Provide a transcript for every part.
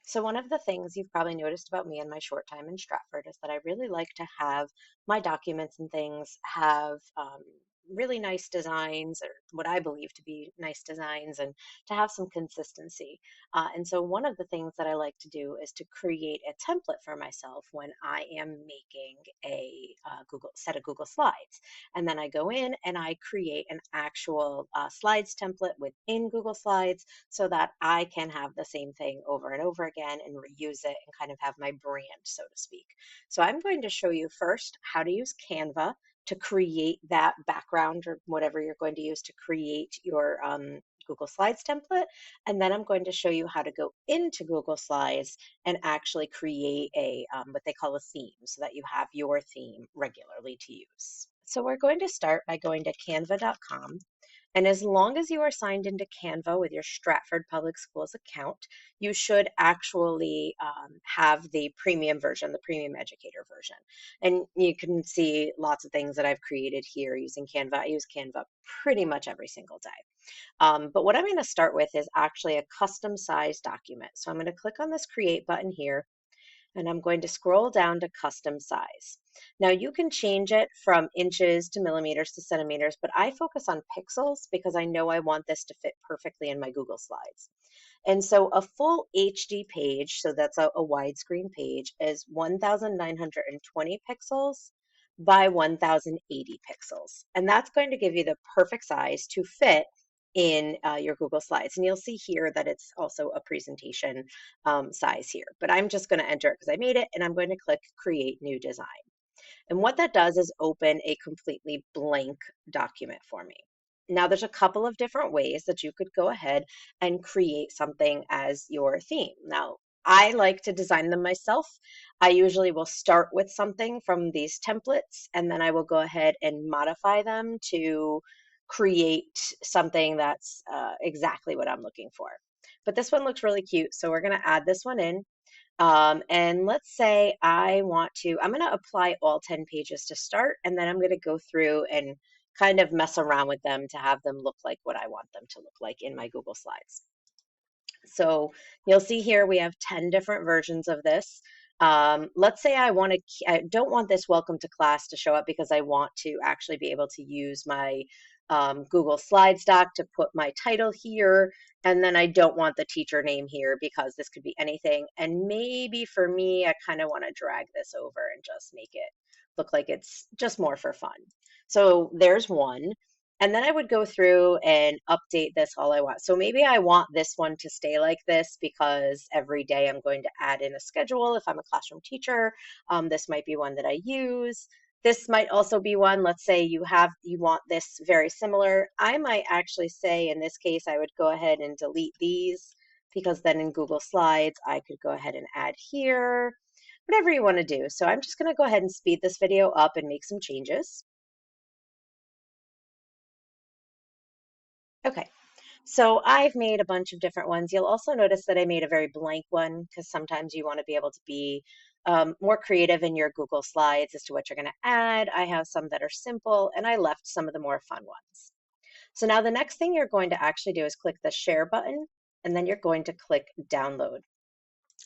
So, one of the things you've probably noticed about me in my short time in Stratford is that I really like to have my documents and things have really nice designs, or what I believe to be nice designs, and to have some consistency. And so, one of the things that I like to do is to create a template for myself when I am making a Google set of Google Slides. And then I go in and I create an actual slides template within Google Slides so that I can have the same thing over and over again and reuse it and kind of have my brand, so to speak. So I'm going to show you first how to use Canva to create that background or whatever you're going to use to create your Google Slides template. And then I'm going to show you how to go into Google Slides and actually create a what they call a theme so that you have your theme regularly to use. So we're going to start by going to canva.com. And as long as you are signed into Canva with your Stratford Public Schools account, you should actually have the premium version, the premium educator version. And you can see lots of things that I've created here using Canva. I use Canva pretty much every single day. But what I'm going to start with is actually a custom size document. So I'm going to click on this create button here, and I'm going to scroll down to custom size. Now you can change it from inches to millimeters to centimeters, but I focus on pixels because I know I want this to fit perfectly in my Google Slides. And so a full HD page, so that's a widescreen page, is 1920 pixels by 1080 pixels. And that's going to give you the perfect size to fit in your Google Slides. And you'll see here that it's also a presentation size here, but I'm just going to enter it because I made it, and I'm going to click Create New Design. And what that does is open a completely blank document for me. Now, there's a couple of different ways that you could go ahead and create something as your theme. Now, I like to design them myself. I usually will start with something from these templates, and then I will go ahead and modify them to create something that's exactly what I'm looking for. But this one looks really cute, so we're going to add this one in. And let's say I'm going to apply all 10 pages to start, and then I'm going to go through and kind of mess around with them to have them look like what I want them to look like in my Google Slides. So you'll see here we have 10 different versions of this. Let's say I don't want this welcome to class to show up because I want to actually be able to use my Google Slides doc to put my title here. And then I don't want the teacher name here because this could be anything. And maybe for me, I kind of want to drag this over and just make it look like it's just more for fun. So there's one. And then I would go through and update this all I want. So maybe I want this one to stay like this because every day I'm going to add in a schedule. If I'm a classroom teacher, this might be one that I use. This might also be one, let's say you want this very similar. I might actually say in this case, I would go ahead and delete these because then in Google Slides, I could go ahead and add here, whatever you want to do. So I'm just going to go ahead and speed this video up and make some changes. Okay. So I've made a bunch of different ones. You'll also notice that I made a very blank one because sometimes you want to be able to be more creative in your Google Slides as to what you're going to add. I have some that are simple, and I left some of the more fun ones. So now the next thing you're going to actually do is click the share button, and then you're going to click download.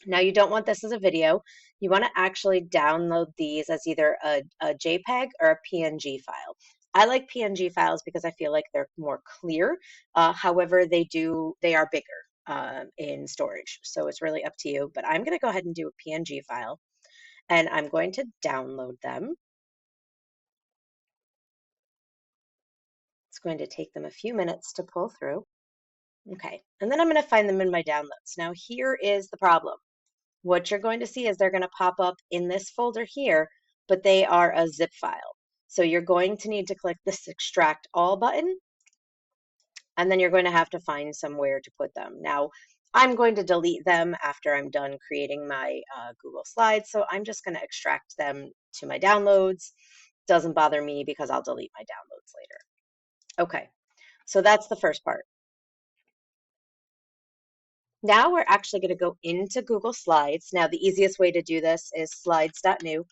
Now you don't want this as a video. You want to actually download these as either a JPEG or a PNG file. I like PNG files because I feel like they're more clear. However, they are bigger in storage. So it's really up to you. But I'm going to go ahead and do a PNG file, and I'm going to download them. It's going to take them a few minutes to pull through. Okay, and then I'm going to find them in my downloads. Now here is the problem. What you're going to see is they're going to pop up in this folder here, but they are a zip file. So you're going to need to click this extract all button, and then you're going to have to find somewhere to put them. Now, I'm going to delete them after I'm done creating my Google Slides, so I'm just going to extract them to my downloads. Doesn't bother me because I'll delete my downloads later. Okay, so that's the first part. Now we're actually going to go into Google Slides. Now the easiest way to do this is slides.new.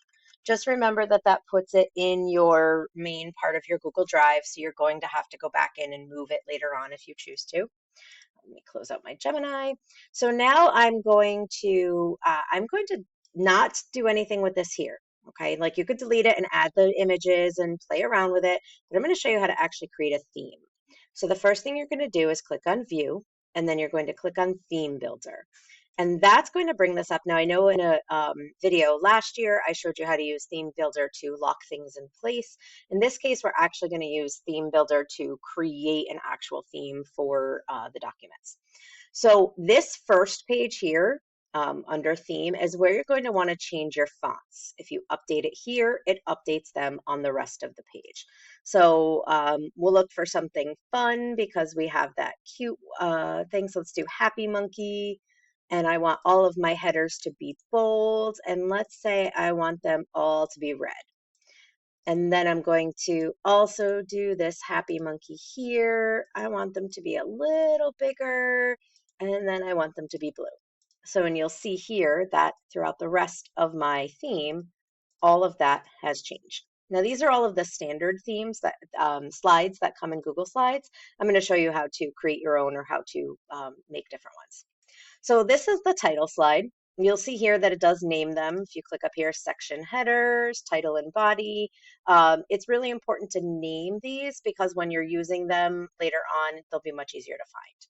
Just remember that that puts it in your main part of your Google Drive, so you're going to have to go back in and move it later on if you choose to. Let me close out my Gemini. So now I'm going to not do anything with this here. Okay, like you could delete it and add the images and play around with it, but I'm going to show you how to actually create a theme. So the first thing you're going to do is click on View, and then you're going to click on Theme Builder. And that's going to bring this up. Now, I know in a video last year, I showed you how to use Theme Builder to lock things in place. In this case, we're actually going to use Theme Builder to create an actual theme for the documents. So this first page here under theme is where you're going to want to change your fonts. If you update it here, it updates them on the rest of the page. So we'll look for something fun because we have that cute thing. So let's do Happy Monkey. And I want all of my headers to be bold. And let's say I want them all to be red. And then I'm going to also do this happy monkey here. I want them to be a little bigger, and then I want them to be blue. So, and you'll see here that throughout the rest of my theme, all of that has changed. Now, these are all of the standard themes that slides that come in Google Slides. I'm going to show you how to create your own or how to make different ones. So this is the title slide. You'll see here that it does name them. If you click up here, section headers, title and body. It's really important to name these because when you're using them later on, they'll be much easier to find.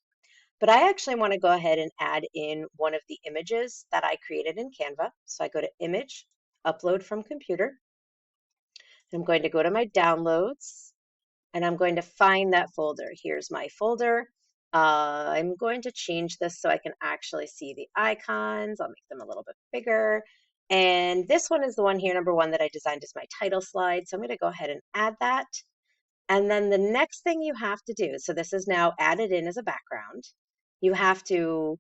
But I actually want to go ahead and add in one of the images that I created in Canva. So I go to Image, Upload from Computer. I'm going to go to my Downloads, and I'm going to find that folder. Here's my folder. I'm going to change this so I can actually see the icons. I'll make them a little bit bigger. And this one is the one here, number one, that I designed as my title slide. So I'm going to go ahead and add that. And then the next thing you have to do, so this is now added in as a background. You have to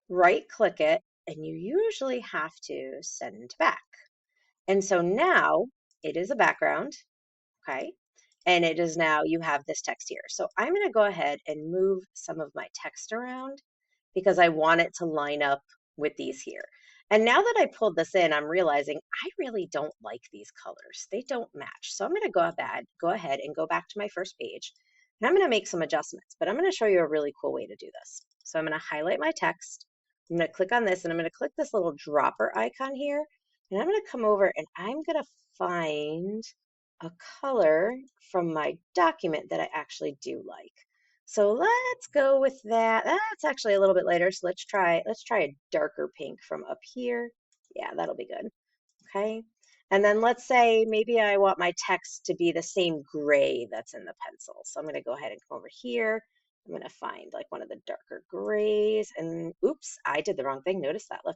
right click it, and you usually have to send back. And so now it is a background, okay? And it is now, you have this text here. So I'm going to go ahead and move some of my text around because I want it to line up with these here. And now that I pulled this in, I'm realizing I really don't like these colors. They don't match. So I'm going to go ahead and go back to my first page. And I'm going to make some adjustments, but I'm going to show you a really cool way to do this. So I'm going to highlight my text. I'm going to click on this, and I'm going to click this little dropper icon here. And I'm going to come over and I'm going to find a color from my document that I actually do like. So let's go with that. That's actually a little bit later. So let's try a darker pink from up here. Yeah, that'll be good. Okay. And then let's say maybe I want my text to be the same gray that's in the pencil. So I'm going to go ahead and come over here. I'm going to find like one of the darker grays, and oops, I did the wrong thing. Notice that. Look,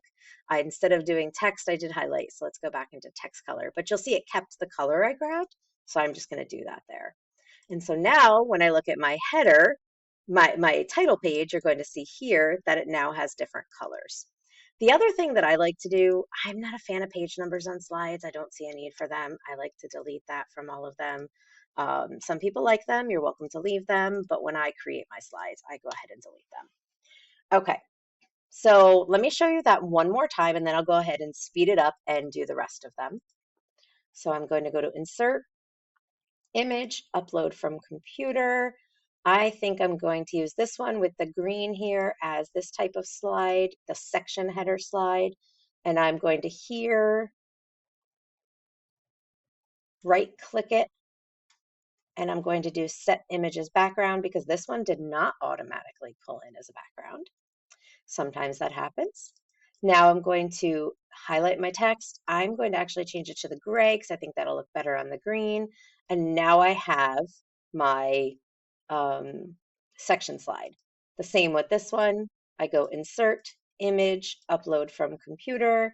instead of doing text, I did highlight. So let's go back into text color, but you'll see it kept the color I grabbed. So I'm just going to do that there. And so now when I look at my header, my title page, you're going to see here that it now has different colors. The other thing that I like to do, I'm not a fan of page numbers on slides. I don't see a need for them. I like to delete that from all of them. Some people like them. You're welcome to leave them. But when I create my slides, I go ahead and delete them. Okay, so let me show you that one more time, and then I'll go ahead and speed it up and do the rest of them. So I'm going to go to Insert, Image, Upload from Computer. I think I'm going to use this one with the green here as this type of slide, the section header slide. And I'm going to here right click it, and I'm going to do Set Images Background because this one did not automatically pull in as a background. Sometimes that happens. Now I'm going to highlight my text. I'm going to actually change it to the gray because I think that'll look better on the green. And now I have my section slide. The same with this one. I go Insert, Image, Upload from Computer.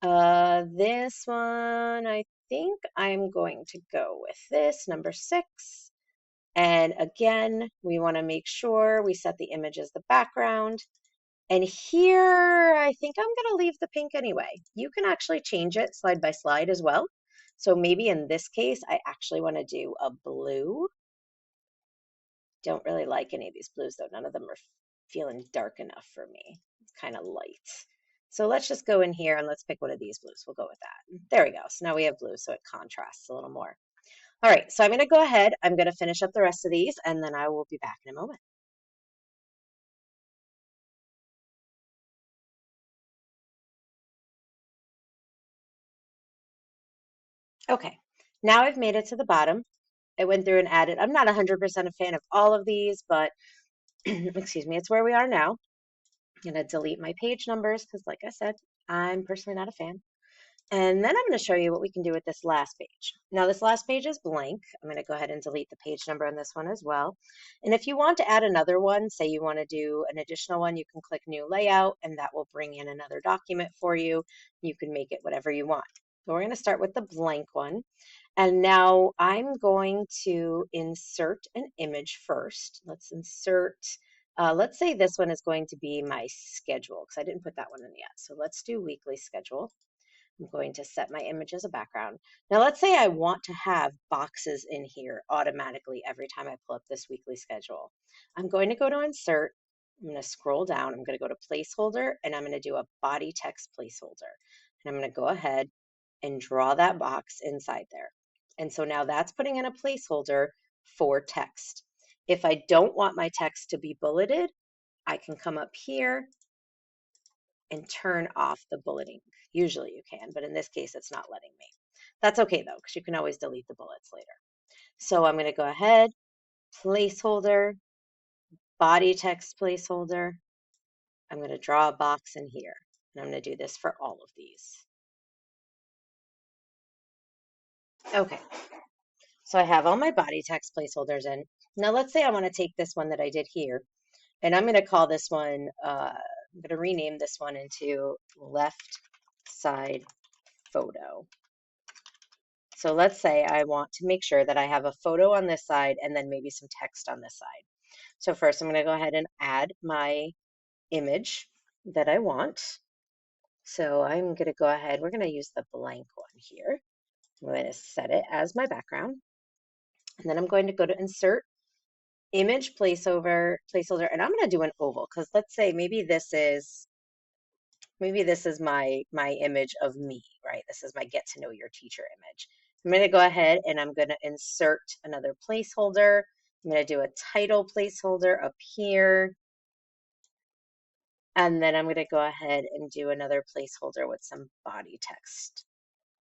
This one, I think I'm going to go with this, number 6. And again, we want to make sure we set the image as the background. And here, I think I'm going to leave the pink anyway. You can actually change it slide by slide as well. So maybe in this case, I actually want to do a blue. Don't really like any of these blues though. None of them are feeling dark enough for me. It's kind of light. So let's just go in here and let's pick one of these blues. We'll go with that. There we go. So now we have blue, so it contrasts a little more. All right, so I'm going to go ahead. I'm going to finish up the rest of these, and then I will be back in a moment. Okay, now I've made it to the bottom. I went through and added, I'm not 100% a fan of all of these, but excuse me, it's where we are now. I'm going to delete my page numbers because, like I said, I'm personally not a fan. And then I'm going to show you what we can do with this last page. Now, this last page is blank. I'm going to go ahead and delete the page number on this one as well. And if you want to add another one, say you want to do an additional one, you can click New Layout, and that will bring in another document for you. You can make it whatever you want. So we're going to start with the blank one. And now I'm going to insert an image first. Let's insert, let's say this one is going to be my schedule because I didn't put that one in yet. So let's do weekly schedule. I'm going to set my image as a background. Now let's say I want to have boxes in here automatically every time I pull up this weekly schedule. I'm going to go to insert. I'm going to scroll down. I'm going to go to placeholder and I'm going to do a body text placeholder. And I'm going to go ahead and draw that box inside there. And so now that's putting in a placeholder for text. If I don't want my text to be bulleted, I can come up here and turn off the bulleting. Usually you can, but in this case, it's not letting me. That's okay though, because you can always delete the bullets later. So I'm going to go ahead, placeholder, body text placeholder. I'm going to draw a box in here, and I'm going to do this for all of these. Okay, so I have all my body text placeholders in. Now let's say I want to take this one that I did here, and I'm going to call this one, I'm going to rename this one into left side photo. So let's say I want to make sure that I have a photo on this side and then maybe some text on this side. So first I'm going to go ahead and add my image that I want. So I'm going to go ahead, we're going to use the blank one here. I'm going to set it as my background. And then I'm going to go to insert image placeholder, and I'm going to do an oval because let's say maybe this is my image of me, right? This is my get to know your teacher image. I'm going to go ahead and I'm going to insert another placeholder. I'm going to do a title placeholder up here. And then I'm going to go ahead and do another placeholder with some body text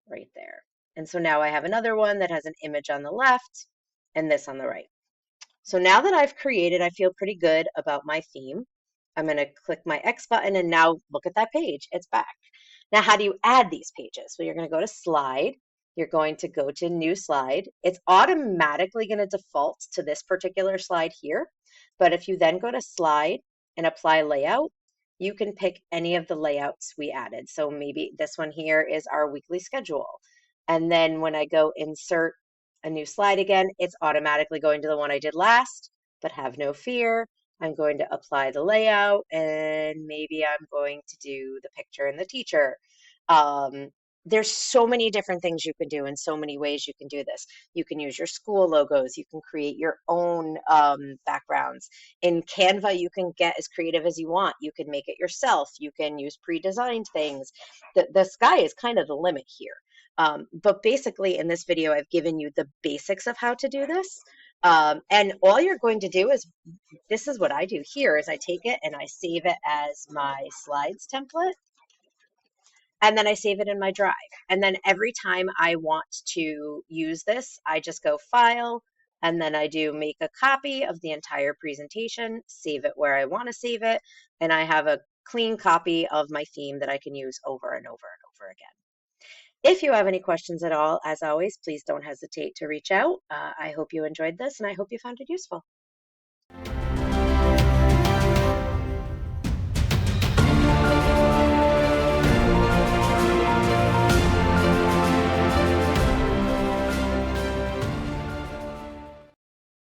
right there. And so now I have another one that has an image on the left and this on the right. So now that I've created, I feel pretty good about my theme. I'm going to click my X button and now look at that page. It's back. Now, how do you add these pages? Well, you're going to go to slide. You're going to go to new slide. It's automatically going to default to this particular slide here. But if you then go to slide and apply layout, you can pick any of the layouts we added. So maybe this one here is our weekly schedule. And then when I go insert a new slide again, it's automatically going to the one I did last, but have no fear. I'm going to apply the layout and maybe I'm going to do the picture and the teacher. Um, there's so many different things you can do and so many ways you can do this. You can use your school logos. You can create your own backgrounds. In Canva, you can get as creative as you want. You can make it yourself. You can use pre-designed things. The sky is kind of the limit here. But basically in this video, I've given you the basics of how to do this. And all you're going to do is, this is what I do here, is I take it and I save it as my slides template. And then I save it in my drive. And then every time I want to use this, I just go File, and then I do make a copy of the entire presentation, save it where I want to save it, and I have a clean copy of my theme that I can use over and over and over again. If you have any questions at all, as always, please don't hesitate to reach out. I hope you enjoyed this, and I hope you found it useful.